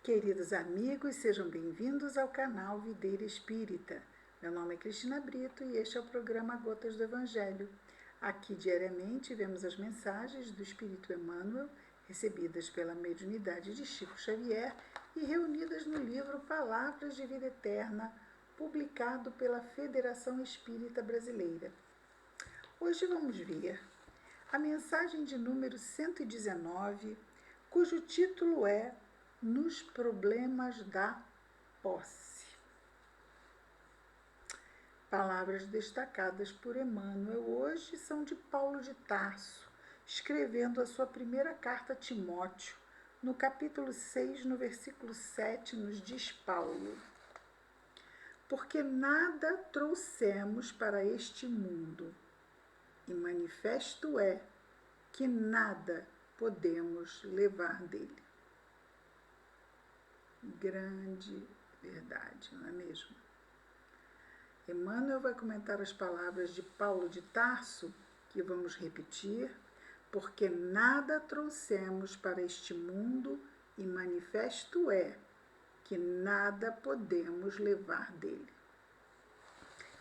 Queridos amigos, sejam bem-vindos ao canal Videira Espírita. Meu nome é Cristina Brito e este é o programa Gotas do Evangelho. Aqui diariamente vemos as mensagens do Espírito Emmanuel, recebidas pela mediunidade de Chico Xavier e reunidas no livro Palavras de Vida Eterna, publicado pela Federação Espírita Brasileira. Hoje vamos ver a mensagem de número 119, cujo título é Nos Problemas da Posse. Palavras destacadas por Emmanuel hoje são de Paulo de Tarso, escrevendo a sua primeira carta a Timóteo. No capítulo 6, no versículo 7, nos diz Paulo: porque nada trouxemos para este mundo, e manifesto é que nada podemos levar dele. Grande verdade, não é mesmo? Emmanuel vai comentar as palavras de Paulo de Tarso, que vamos repetir, porque nada trouxemos para este mundo e manifesto é que nada podemos levar dele.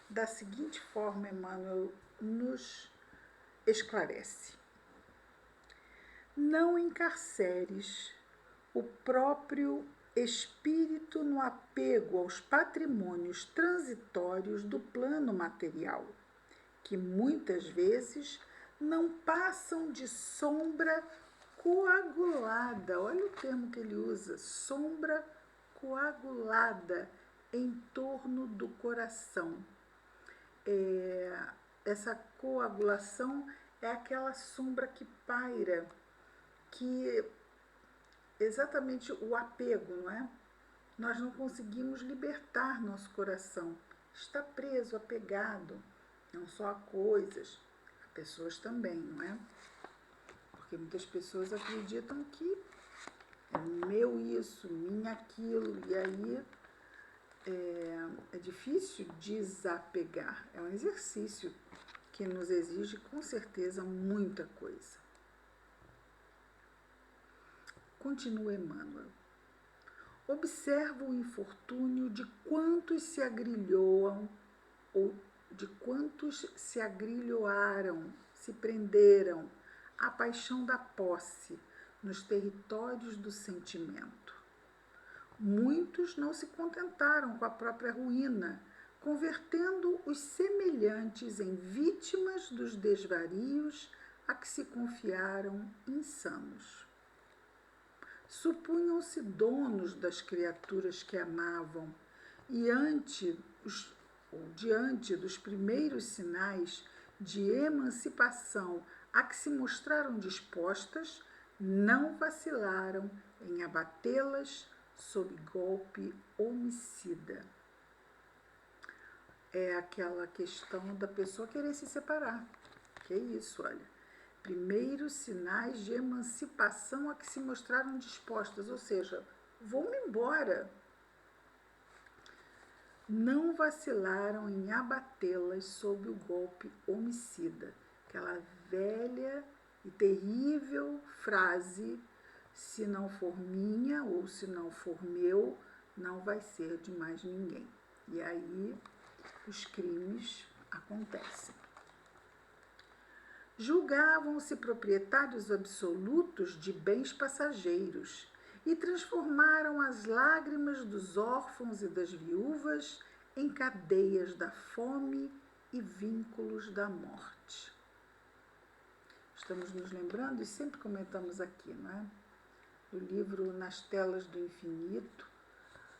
Da seguinte forma, Emmanuel nos esclarece: não encarceres o próprio espírito no apego aos patrimônios transitórios do plano material, que muitas vezes não passam de sombra coagulada. Olha o termo que ele usa, sombra coagulada em torno do coração. Essa coagulação é aquela sombra que paira, que exatamente o apego, não é? Nós não conseguimos libertar nosso coração. Está preso, apegado, não só a coisas, a pessoas também, não é? Porque muitas pessoas acreditam que é meu isso, minha aquilo, e aí é difícil desapegar. É um exercício que nos exige, com certeza, muita coisa. Continua Emmanuel. Observa o infortúnio de quantos se agrilhoam ou de quantos se agrilhoaram, se prenderam à paixão da posse nos territórios do sentimento. Muitos não se contentaram com a própria ruína, convertendo os semelhantes em vítimas dos desvarios a que se confiaram insanos. Supunham-se donos das criaturas que amavam e diante dos primeiros sinais de emancipação a que se mostraram dispostas, não vacilaram em abatê-las sob golpe homicida. É aquela questão da pessoa querer se separar. Que é isso, olha. Primeiros sinais de emancipação a que se mostraram dispostas, ou seja, vou-me embora. Não vacilaram em abatê-las sob o golpe homicida. Aquela velha e terrível frase: se não for minha ou se não for meu, não vai ser de mais ninguém. E aí os crimes acontecem. Julgavam-se proprietários absolutos de bens passageiros e transformaram as lágrimas dos órfãos e das viúvas em cadeias da fome e vínculos da morte. Estamos nos lembrando e sempre comentamos aqui, não é? No livro Nas Telas do Infinito,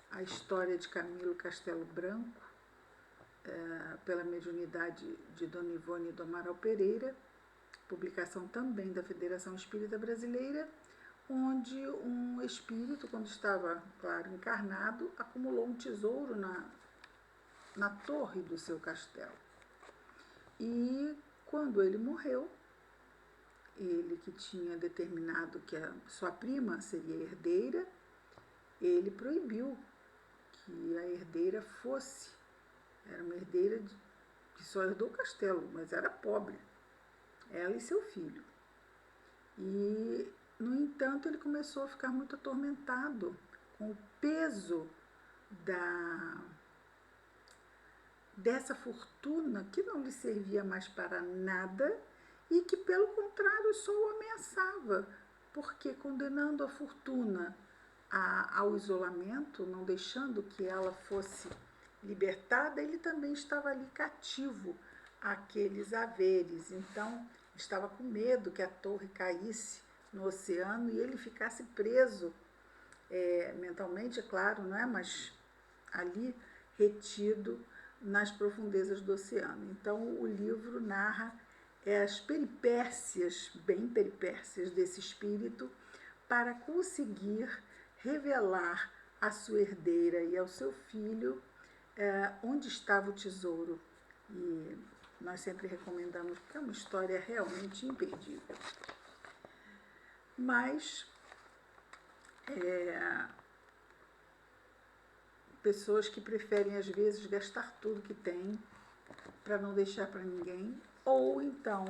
a história de Camilo Castelo Branco, pela mediunidade de Dona Ivone do Amaral Pereira, publicação também da Federação Espírita Brasileira, onde um espírito, quando estava, claro, encarnado, acumulou um tesouro na torre do seu castelo. E quando ele morreu, ele que tinha determinado que a sua prima seria herdeira, ele proibiu que a herdeira fosse. Era uma herdeira que só herdou o castelo, mas era pobre. Ela e seu filho. E, no entanto, ele começou a ficar muito atormentado com o peso dessa fortuna que não lhe servia mais para nada e que, pelo contrário, só o ameaçava, porque condenando a fortuna ao isolamento, não deixando que ela fosse libertada, ele também estava ali cativo àqueles haveres. Então, estava com medo que a torre caísse no oceano e ele ficasse preso, mentalmente, é claro, não é? Mas ali retido nas profundezas do oceano. Então, o livro narra as peripécias, bem peripécias desse espírito, para conseguir revelar à sua herdeira e ao seu filho onde estava o tesouro. E nós sempre recomendamos, porque é uma história realmente imperdível. Mas pessoas que preferem, às vezes, gastar tudo que têm para não deixar para ninguém, ou então,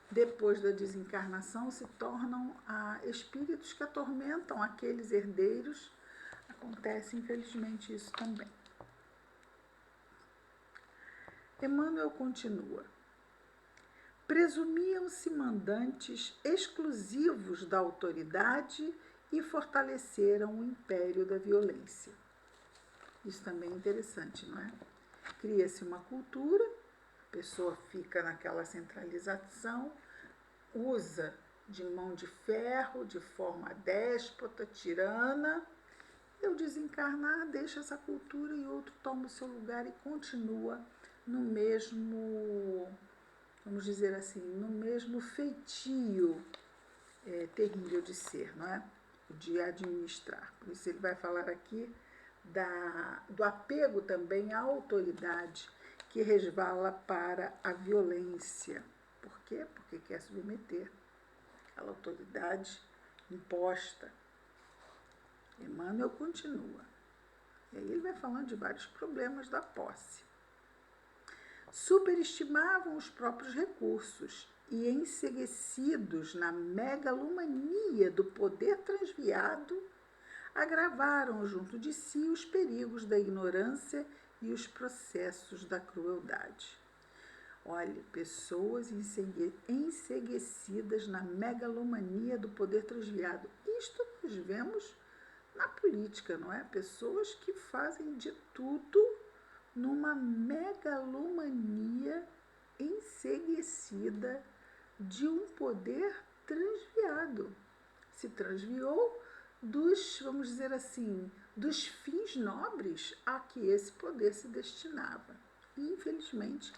depois da desencarnação, se tornam espíritos que atormentam aqueles herdeiros. Acontece, infelizmente, isso também. Emmanuel continua. Presumiam-se mandantes exclusivos da autoridade e fortaleceram o império da violência. Isso também é interessante, não é? Cria-se uma cultura, a pessoa fica naquela centralização, usa de mão de ferro, de forma déspota, tirana, e ao desencarnar deixa essa cultura e outro toma o seu lugar e continua no mesmo, vamos dizer assim, no mesmo feitio terrível de ser, não é? De administrar. Por isso ele vai falar aqui do apego também à autoridade que resvala para a violência. Por quê? Porque quer submeter aquela autoridade imposta. Emmanuel continua. E aí ele vai falando de vários problemas da posse. Superestimavam os próprios recursos e, enseguecidos na megalomania do poder transviado, agravaram junto de si os perigos da ignorância e os processos da crueldade. Olha, pessoas enseguecidas na megalomania do poder transviado. Isto nós vemos na política, não é? Pessoas que fazem de tudo numa megalomania enseguecida de um poder transviado. Se transviou vamos dizer assim, dos fins nobres a que esse poder se destinava. E, infelizmente,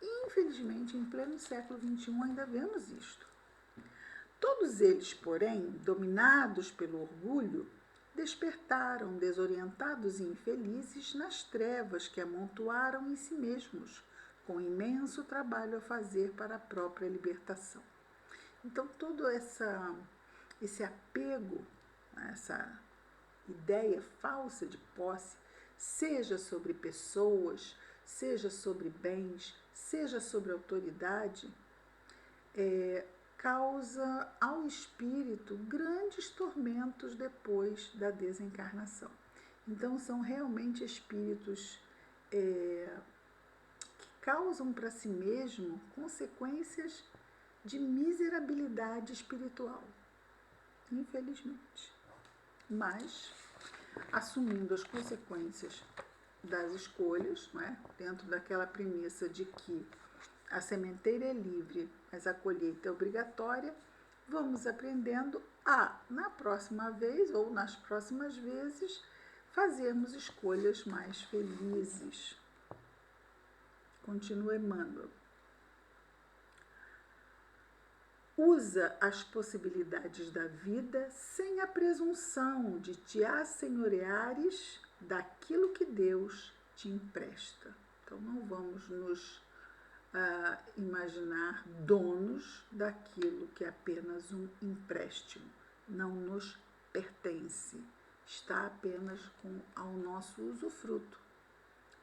em pleno século XXI ainda vemos isto. Todos eles, porém, dominados pelo orgulho, despertaram desorientados e infelizes nas trevas que amontoaram em si mesmos, com imenso trabalho a fazer para a própria libertação. Então, todo esse apego, essa ideia falsa de posse, seja sobre pessoas, seja sobre bens, seja sobre autoridade, causa ao espírito grandes tormentos depois da desencarnação. Então, são realmente espíritos que causam para si mesmo consequências de miserabilidade espiritual, infelizmente. Mas, assumindo as consequências das escolhas, não é? Dentro daquela premissa de que a sementeira é livre, mas a colheita é obrigatória, vamos aprendendo na próxima vez ou nas próximas vezes, fazermos escolhas mais felizes. Continua Emmanuel. Usa as possibilidades da vida sem a presunção de te assenhoreares daquilo que Deus te empresta. Então, não vamos nos imaginar donos daquilo que é apenas um empréstimo, não nos pertence, está apenas ao nosso usufruto.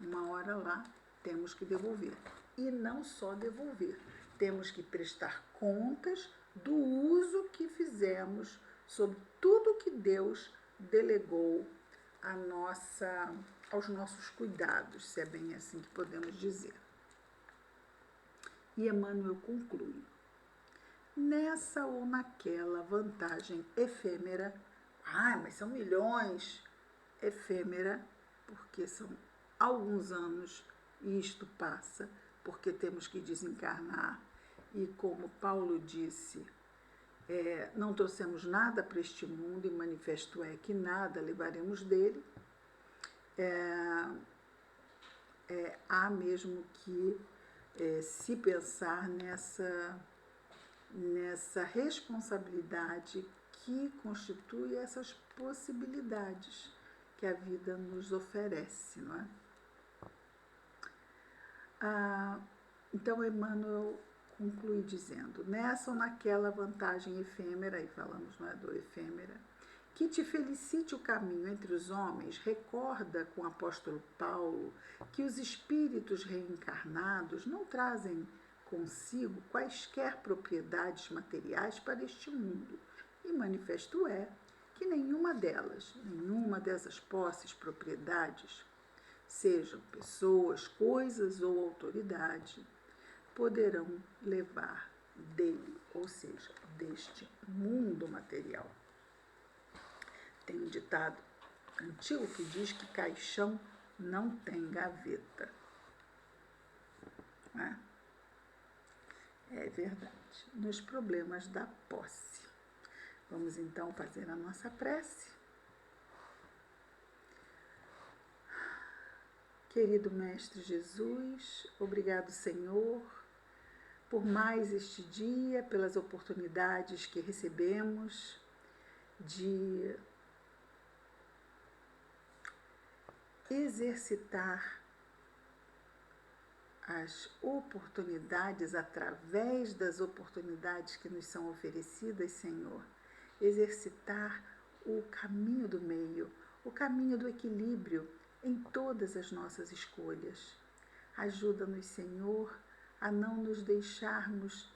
Uma hora lá temos que devolver, e não só devolver, temos que prestar contas do uso que fizemos sobre tudo que Deus delegou aos nossos cuidados, se é bem assim que podemos dizer. E Emmanuel conclui: nessa ou naquela vantagem efêmera, mas são milhões, efêmera, porque são alguns anos e isto passa, porque temos que desencarnar. E como Paulo disse, não trouxemos nada para este mundo, e manifesto é que nada levaremos dele. Há mesmo que se pensar nessa responsabilidade que constitui essas possibilidades que a vida nos oferece, não é? Então, Emmanuel conclui dizendo: nessa ou naquela vantagem efêmera, e falamos, não é, do efêmera, que te felicite o caminho entre os homens, recorda com o apóstolo Paulo que os espíritos reencarnados não trazem consigo quaisquer propriedades materiais para este mundo, e manifesto é que nenhuma dessas posses, propriedades, sejam pessoas, coisas ou autoridade, poderão levar dele, ou seja, deste mundo material. Tem um ditado antigo que diz que caixão não tem gaveta. Não é? É verdade. Nos problemas da posse. Vamos então fazer a nossa prece. Querido Mestre Jesus, obrigado, Senhor, por mais este dia, pelas oportunidades que recebemos de exercitar as oportunidades, através das oportunidades que nos são oferecidas, Senhor, exercitar o caminho do meio, o caminho do equilíbrio em todas as nossas escolhas. Ajuda-nos, Senhor, a não nos deixarmos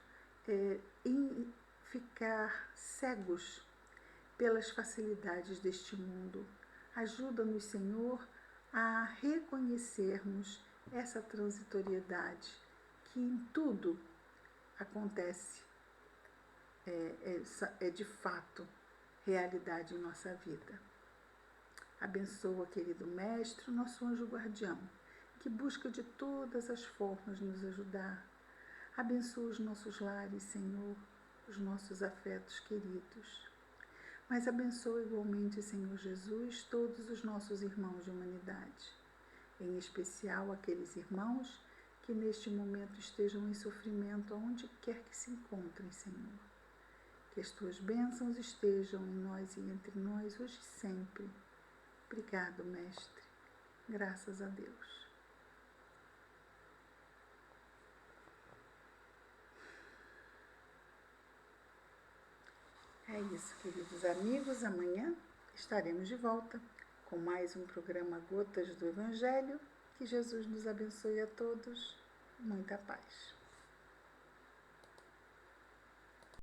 ficar cegos pelas facilidades deste mundo. Ajuda-nos, Senhor, a reconhecermos essa transitoriedade que em tudo acontece, é de fato realidade em nossa vida. Abençoa, querido Mestre, o nosso anjo guardião, que busca de todas as formas nos ajudar. Abençoa os nossos lares, Senhor, os nossos afetos queridos. Mas abençoa igualmente, Senhor Jesus, todos os nossos irmãos de humanidade, em especial aqueles irmãos que neste momento estejam em sofrimento, aonde quer que se encontrem, Senhor. Que as tuas bênçãos estejam em nós e entre nós hoje e sempre. Obrigado, Mestre. Graças a Deus. É isso, queridos amigos. Amanhã estaremos de volta com mais um programa Gotas do Evangelho. Que Jesus nos abençoe a todos. Muita paz.